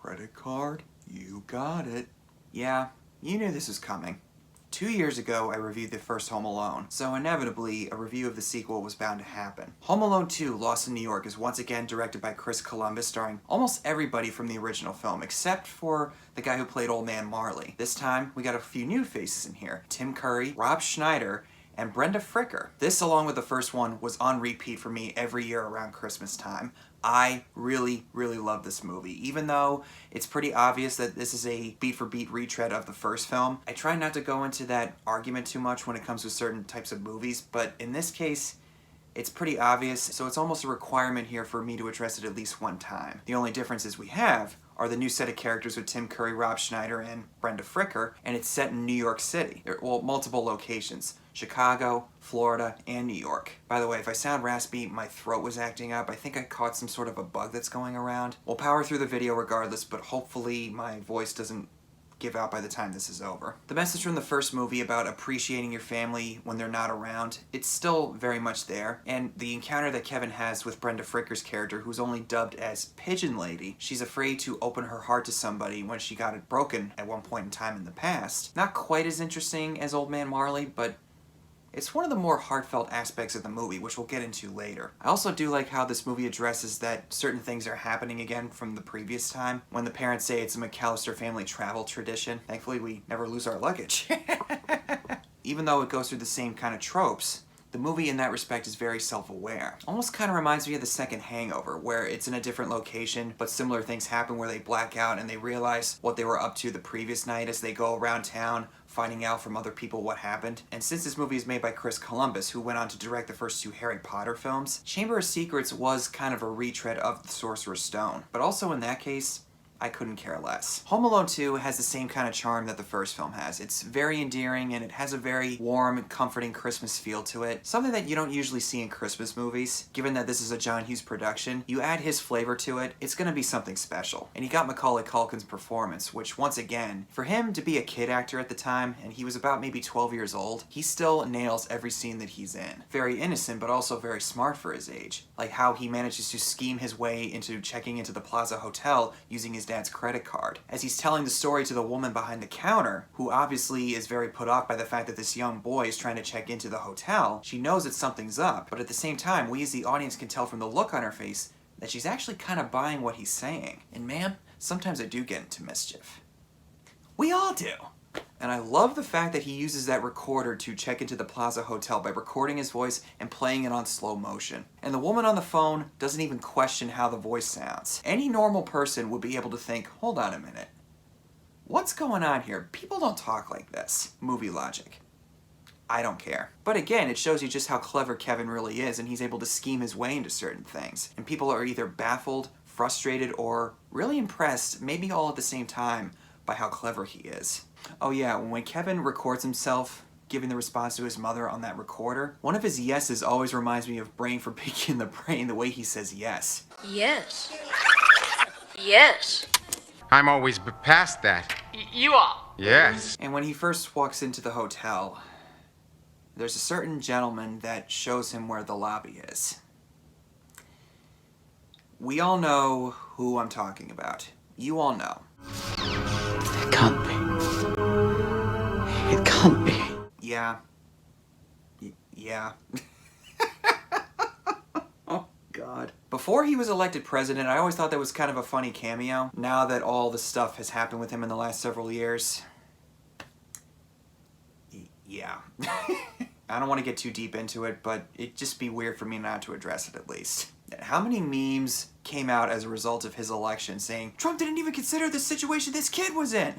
Credit card? You got it. Yeah, you knew this was coming. 2 years ago, I reviewed the first Home Alone, so inevitably, a review of the sequel was bound to happen. Home Alone 2: Lost in New York is once again directed by Chris Columbus, starring almost everybody from the original film, except for the guy who played Old Man Marley. This time, we got a few new faces in here: Tim Curry, Rob Schneider, and Brenda Fricker. This, along with the first one, was on repeat for me every year around Christmas time. I really love this movie. Even though it's pretty obvious that this is a beat-for-beat retread of the first film, I try not to go into that argument too much when it comes to certain types of movies, but in this case, it's pretty obvious, so it's almost a requirement here for me to address it at least one time. The only differences we have are the new set of characters with Tim Curry, Rob Schneider, and Brenda Fricker, and it's set in New York City. Well, multiple locations: Chicago, Florida, and New York. By the way, if I sound raspy, my throat was acting up. I think I caught some sort of a bug that's going around. We'll power through the video regardless, but hopefully my voice doesn't give out by the time this is over. The message from the first movie about appreciating your family when they're not around, it's still very much there, and the encounter that Kevin has with Brenda Fricker's character, who's only dubbed as Pigeon Lady, she's afraid to open her heart to somebody when she got it broken at one point in time in the past. Not quite as interesting as Old Man Marley, but it's one of the more heartfelt aspects of the movie, which we'll get into later. I also do like how this movie addresses that certain things are happening again from the previous time, when the parents say it's a McAllister family travel tradition. Thankfully, we never lose our luggage. Even though it goes through the same kind of tropes, the movie in that respect is very self-aware. Almost kind of reminds me of the second Hangover, where it's in a different location, but similar things happen where they black out and they realize what they were up to the previous night as they go around town, finding out from other people what happened. And since this movie is made by Chris Columbus, who went on to direct the first two Harry Potter films, Chamber of Secrets was kind of a retread of The Sorcerer's Stone. But also in that case, I couldn't care less. Home Alone 2 has the same kind of charm that the first film has. It's very endearing, and it has a very warm and comforting Christmas feel to it. Something that you don't usually see in Christmas movies. Given that this is a John Hughes production, you add his flavor to it, it's gonna be something special. And you got Macaulay Culkin's performance, which once again, for him to be a kid actor at the time, and he was about maybe 12 years old, he still nails every scene that he's in. Very innocent, but also very smart for his age. Like how he manages to scheme his way into checking into the Plaza Hotel using his dad's credit card. As he's telling the story to the woman behind the counter, who obviously is very put off by the fact that this young boy is trying to check into the hotel, she knows that something's up, but at the same time, we as the audience can tell from the look on her face that she's actually kind of buying what he's saying. And man, sometimes I do get into mischief. We all do. And I love the fact that he uses that recorder to check into the Plaza Hotel by recording his voice and playing it on slow motion. And the woman on the phone doesn't even question how the voice sounds. Any normal person would be able to think, hold on a minute, what's going on here? People don't talk like this. Movie logic. I don't care. But again, it shows you just how clever Kevin really is, and he's able to scheme his way into certain things. And people are either baffled, frustrated, or really impressed, maybe all at the same time, by how clever he is. Oh yeah, when Kevin records himself giving the response to his mother on that recorder, one of his yeses always reminds me of Brain for Pinky and the Brain, the way he says yes. Yes. Yes. I'm always past that. You are. Yes. And when he first walks into the hotel, there's a certain gentleman that shows him where the lobby is. We all know who I'm talking about. You all know. It can't be. It can't be. Yeah. Yeah. Oh, God. Before he was elected president, I always thought that was kind of a funny cameo. Now that all the stuff has happened with him in the last several years, yeah. I don't want to get too deep into it, but it'd just be weird for me not to address it at least. How many memes came out as a result of his election saying, Trump didn't even consider the situation this kid was in?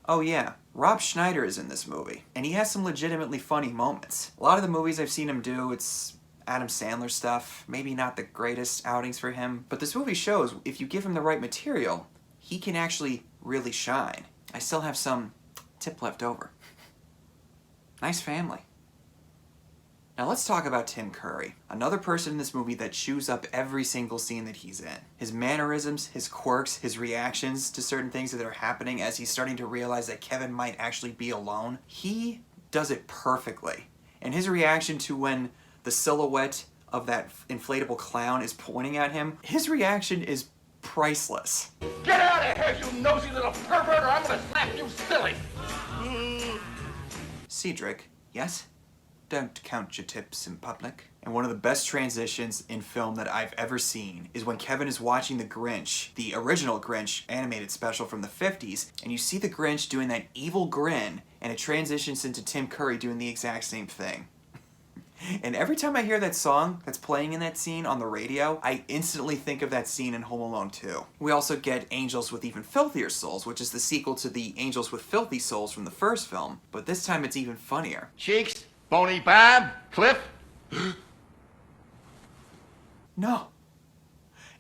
Oh yeah, Rob Schneider is in this movie, and he has some legitimately funny moments. A lot of the movies I've seen him do, it's Adam Sandler stuff, maybe not the greatest outings for him, but this movie shows if you give him the right material, he can actually really shine. I still have some tip left over. Nice family. Now let's talk about Tim Curry, another person in this movie that chews up every single scene that he's in. His mannerisms, his quirks, his reactions to certain things that are happening as he's starting to realize that Kevin might actually be alone, he does it perfectly. And his reaction to when the silhouette of that inflatable clown is pointing at him, his reaction is priceless. Get out of here, you nosy little pervert, or I'm gonna slap you silly! Cedric, yes? Don't count your tips in public. And one of the best transitions in film that I've ever seen is when Kevin is watching The Grinch, the original Grinch animated special from the 50s, and you see the Grinch doing that evil grin, and it transitions into Tim Curry doing the exact same thing. And every time I hear that song that's playing in that scene on the radio, I instantly think of that scene in Home Alone 2. We also get Angels with Even Filthier Souls, which is the sequel to the Angels with Filthy Souls from the first film, but this time it's even funnier. Cheeks, Boney Bob, Cliff. No.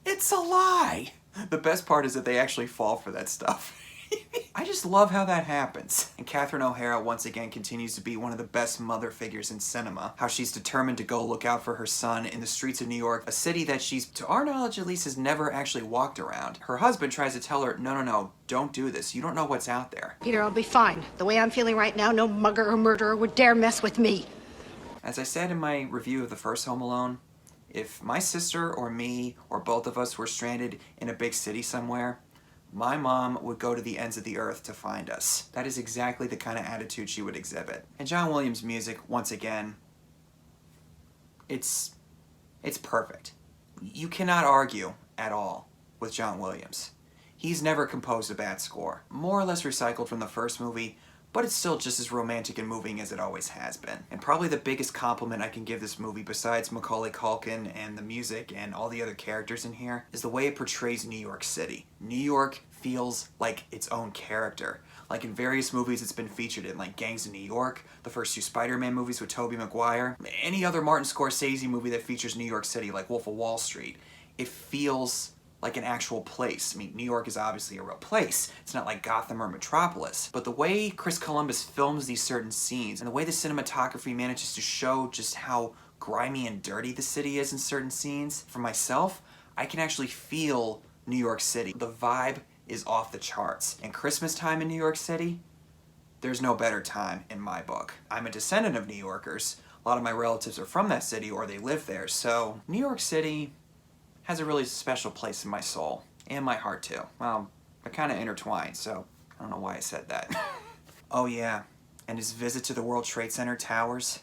It's a lie! The best part is that they actually fall for that stuff. I just love how that happens. And Catherine O'Hara once again continues to be one of the best mother figures in cinema. How she's determined to go look out for her son in the streets of New York, a city that she's, to our knowledge at least, has never actually walked around. Her husband tries to tell her, no, don't do this. You don't know what's out there. Peter, I'll be fine. The way I'm feeling right now, no mugger or murderer would dare mess with me. As I said in my review of the first Home Alone, if my sister or me or both of us were stranded in a big city somewhere, my mom would go to the ends of the earth to find us. That is exactly the kind of attitude she would exhibit. And John Williams' music, once again, it's perfect. You cannot argue at all with John Williams. He's never composed a bad score. More or less recycled from the first movie, but it's still just as romantic and moving as it always has been. And probably the biggest compliment I can give this movie, besides Macaulay Culkin and the music and all the other characters in here, is the way it portrays New York City. New York feels like its own character. Like in various movies it's been featured in, like Gangs of New York, the first two Spider-Man movies with Tobey Maguire, any other Martin Scorsese movie that features New York City, like Wolf of Wall Street. It feels like an actual place. I mean, New York is obviously a real place. It's not like Gotham or Metropolis. But the way Chris Columbus films these certain scenes, and the way the cinematography manages to show just how grimy and dirty the city is in certain scenes, for myself, I can actually feel New York City. The vibe is off the charts. And Christmas time in New York City, there's no better time in my book. I'm a descendant of New Yorkers. A lot of my relatives are from that city or they live there, so New York City has a really special place in my soul, and my heart too. Well, they're kind of intertwined, so I don't know why I said that. Oh yeah, and his visit to the World Trade Center towers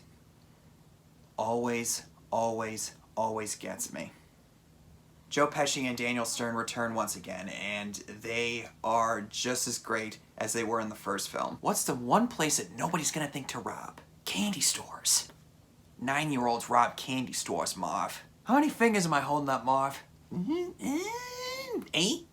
always gets me. Joe Pesci and Daniel Stern return once again, and they are just as great as they were in the first film. What's the one place that nobody's gonna think to rob? Candy stores. 9-year-olds rob candy stores, Marv. How many fingers am I holding up, Marv? 8?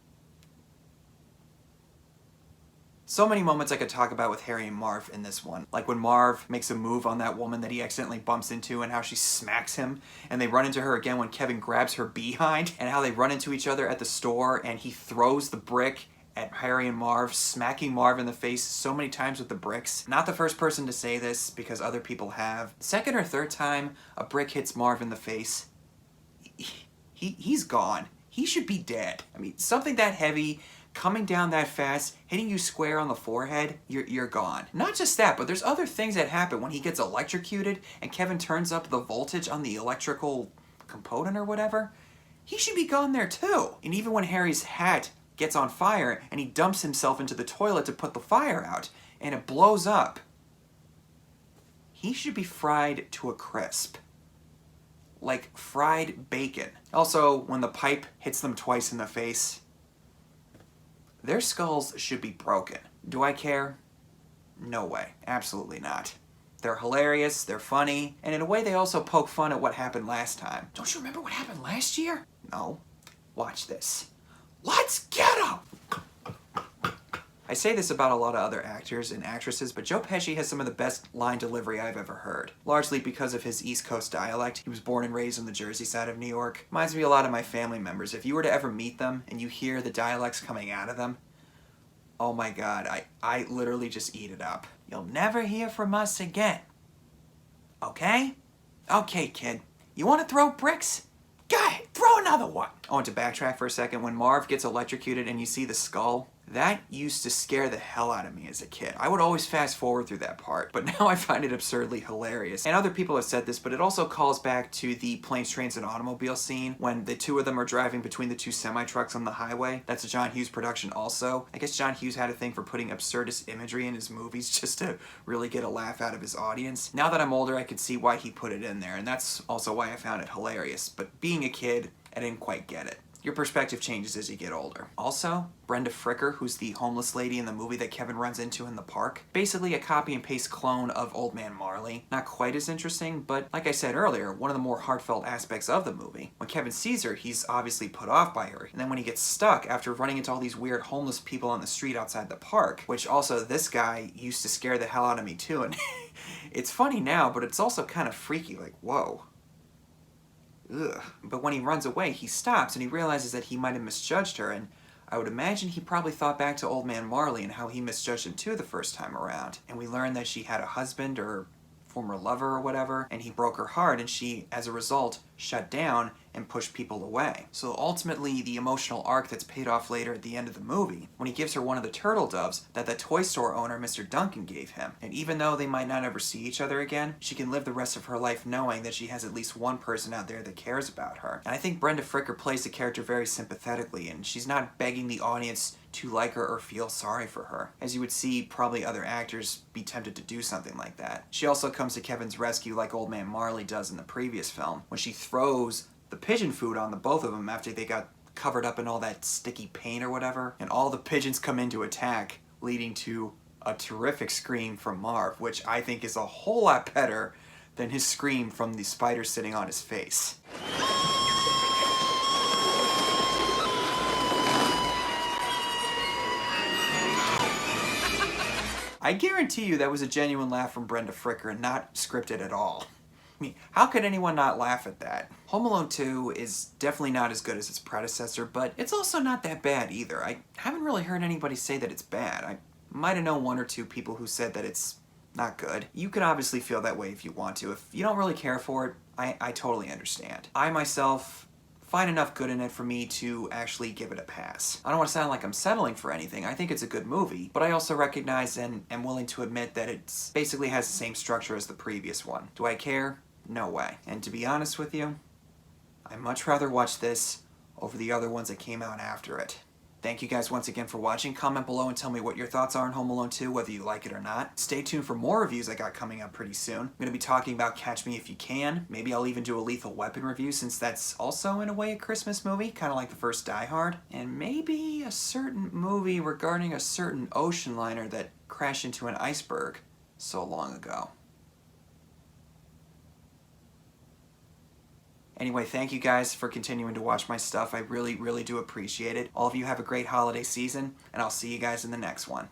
So many moments I could talk about with Harry and Marv in this one. Like when Marv makes a move on that woman that he accidentally bumps into and how she smacks him, and they run into her again when Kevin grabs her behind, and how they run into each other at the store and he throws the brick at Harry and Marv, smacking Marv in the face so many times with the bricks. Not the first person to say this, because other people have. Second or third time a brick hits Marv in the face, he's gone. He should be dead. I mean, something that heavy, coming down that fast, hitting you square on the forehead, you're gone. Not just that, but there's other things that happen when he gets electrocuted and Kevin turns up the voltage on the electrical component or whatever. He should be gone there too. And even when Harry's hat gets on fire and he dumps himself into the toilet to put the fire out and it blows up, he should be fried to a crisp. Like fried bacon. Also, when the pipe hits them twice in the face, their skulls should be broken. Do I care? No way. Absolutely not. They're hilarious, they're funny, and in a way they also poke fun at what happened last time. Don't you remember what happened last year? No. Watch this. Let's get 'em! I say this about a lot of other actors and actresses, but Joe Pesci has some of the best line delivery I've ever heard. Largely because of his East Coast dialect. He was born and raised on the Jersey side of New York. Reminds me a lot of my family members. If you were to ever meet them and you hear the dialects coming out of them, oh my god, I literally just eat it up. You'll never hear from us again. Okay? Okay, kid. You want to throw bricks? Go ahead, throw another one. Oh, and to backtrack for a second, when Marv gets electrocuted and you see the skull, that used to scare the hell out of me as a kid. I would always fast forward through that part, but now I find it absurdly hilarious. And other people have said this, but it also calls back to the Planes, Trains, and Automobile scene when the two of them are driving between the two semi-trucks on the highway. That's a John Hughes production also. I guess John Hughes had a thing for putting absurdist imagery in his movies just to really get a laugh out of his audience. Now that I'm older, I could see why he put it in there, and that's also why I found it hilarious. But being a kid, I didn't quite get it. Your perspective changes as you get older. Also, Brenda Fricker, who's the homeless lady in the movie that Kevin runs into in the park, basically a copy and paste clone of Old Man Marley. Not quite as interesting, but like I said earlier, one of the more heartfelt aspects of the movie. When Kevin sees her, he's obviously put off by her, and then when he gets stuck after running into all these weird homeless people on the street outside the park, which also this guy used to scare the hell out of me too, and it's funny now, but it's also kind of freaky, like, whoa. Ugh. But when he runs away, he stops and he realizes that he might have misjudged her, and I would imagine he probably thought back to Old Man Marley and how he misjudged him too the first time around. And we learn that she had a husband or former lover or whatever, and he broke her heart, and she, as a result, shut down and pushed people away. So ultimately, the emotional arc that's paid off later at the end of the movie, when he gives her one of the turtle doves that the toy store owner, Mr. Duncan, gave him. And even though they might not ever see each other again, she can live the rest of her life knowing that she has at least one person out there that cares about her. And I think Brenda Fricker plays the character very sympathetically, and she's not begging the audience to like her or feel sorry for her, as you would see probably other actors be tempted to do something like that. She also comes to Kevin's rescue like Old Man Marley does in the previous film, when she throws the pigeon food on the both of them after they got covered up in all that sticky paint or whatever, and all the pigeons come in to attack, leading to a terrific scream from Marv, which I think is a whole lot better than his scream from the spider sitting on his face. I guarantee you that was a genuine laugh from Brenda Fricker and not scripted at all. I mean, how could anyone not laugh at that? Home Alone 2 is definitely not as good as its predecessor, but it's also not that bad either. I haven't really heard anybody say that it's bad. I might have known one or two people who said that it's not good. You can obviously feel that way if you want to. If you don't really care for it, I totally understand. I myself find enough good in it for me to actually give it a pass. I don't want to sound like I'm settling for anything. I think it's a good movie, but I also recognize and am willing to admit that it basically has the same structure as the previous one. Do I care? No way. And to be honest with you, I'd much rather watch this over the other ones that came out after it. Thank you guys once again for watching. Comment below and tell me what your thoughts are on Home Alone 2, whether you like it or not. Stay tuned for more reviews I got coming up pretty soon. I'm going to be talking about Catch Me If You Can. Maybe I'll even do a Lethal Weapon review, since that's also in a way a Christmas movie, kind of like the first Die Hard. And maybe a certain movie regarding a certain ocean liner that crashed into an iceberg so long ago. Anyway, thank you guys for continuing to watch my stuff. I really, really do appreciate it. All of you have a great holiday season, and I'll see you guys in the next one.